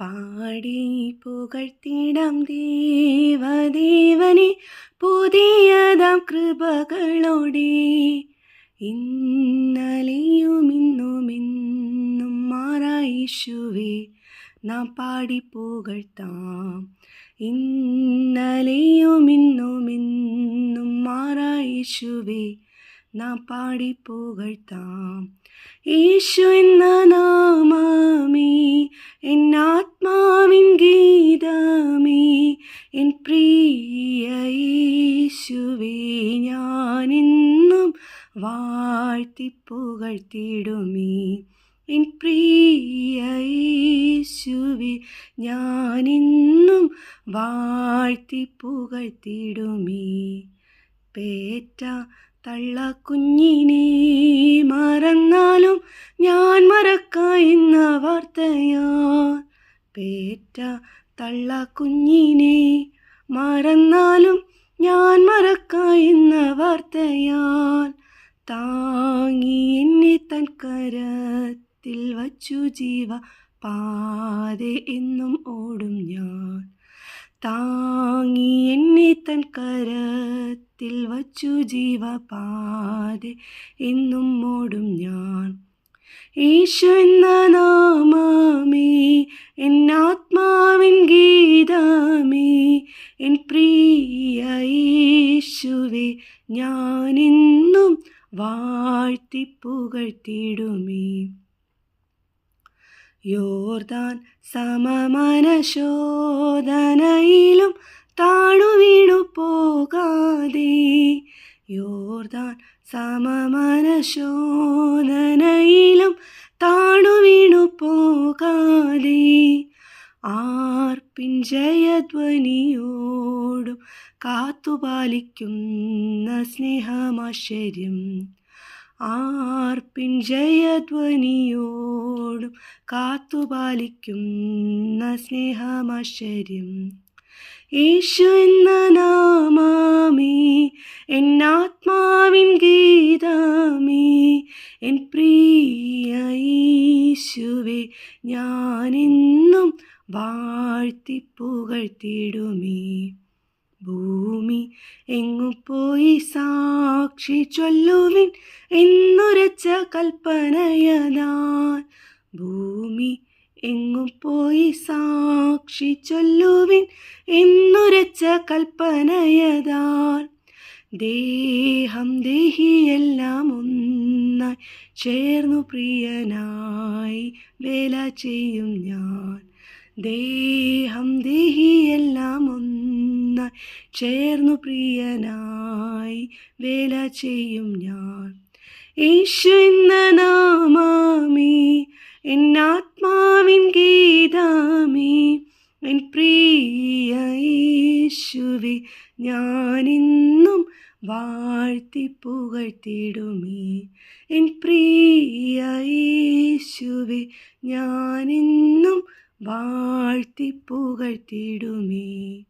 പാടി പുകഴ്ത്തിടാം ദേവദേവനെ പുതിയതാം കൃപകളോടെ. ഇന്നലെയും ഇന്നുമെന്നും മാറായേശുവേ നാം പാടി പുകഴ്ത്താം. ഇന്നലെയും ഇന്നുമെന്നും മാറായേശുവേ നാം പാടി പുകഴ്ത്താം. യേശു എന്ന നാമമേ എന്നാത്മാവിൻ ഗീതമേ, എൻ പ്രിയ യേശുവേ ഞാനെന്നും വാഴ്ത്തി പുകഴ്ത്തിടുമേ. എൻ പ്രിയ യേശുവേ ഞാനെന്നും വാഴ്ത്തി പുകഴ്ത്തിടുമേ. പേറ്റ തള്ളക്കുഞ്ഞിനെ മറന്നാലും ഞാൻ മറക്കായെന്ന വാർത്തയാൽ, പേറ്റ തള്ളക്കുഞ്ഞിനെ മറന്നാലും ഞാൻ മറക്കായെന്ന വാർത്തയാൽ, താങ്ങി എന്നെ തൻ കരത്തിൽ വച്ചു ജീവ പാതെ എന്നും ഓടും ഞാൻ. താങ്ങി എന്നെ തൻ കരത്തിൽ വച്ചു ജീവ പാതെ എന്നും ഓടും ഞാൻ. യേശു എന്ന നാമമേ എന്നാത്മാവിൻ ഗീതമേ, എൻ പ്രിയ യേശുവേ ഞാനെന്നും വാഴ്ത്തി പുകഴ്ത്തിടുമേ. യോർദാൻ സമമനശോധനയിലും താണു വീണു പോകാതെ, യോർദാൻ സമമനശോധനയിലും താണു വീണു പോകാതെ, ആർപ്പിൻ ജയധ്വനിയോടും കാത്തുപാലിക്കുന്ന സ്നേഹമാശ്ചര്യം. ആർപ്പിൻ ജയധ്വനിയോടും കാത്തുപാലിക്കുന്ന സ്നേഹമാശ്ചര്യം. യേശു എന്ന നാമമേ എന്നാത്മാവിൻ ഗീതമേ, എൻ പ്രിയ യേശുവേ ഞാനെന്നും വാഴ്ത്തി പുകഴ്ത്തിടുമേ. ഭൂമി എങ്ങു പോയി സാക്ഷി ചൊല്ലുവിൻ എന്നുരച്ച കൽപ്പനയതാൽ, ഭൂമി എങ്ങു പോയി സാക്ഷി ചൊല്ലുവിൻ എന്നുരച്ച കൽപ്പനയതാൽ, ദേഹം ദേഹിയെല്ലാം ഒന്നായി ചേർന്നു പ്രിയനായി വേല ചെയ്യും ഞാൻ. ദേഹം ദേഹിയെല്ലാം ഒന്നായി ചേർന്നു പ്രിയനായി വേല ചെയ്യും ഞാൻ. യേശു എന്ന നാമമേ എന്നാത്മാവിൻ ഗീതമേ, എൻ പ്രിയ യേശുവേ ഞാനെന്നും വാഴ്ത്തി പുകഴ്ത്തിടുമേ. എൻ പ്രിയ യേശുവേ ഞാനെന്നും വാഴ്ത്തി പുകഴ്ത്തിടുമേ.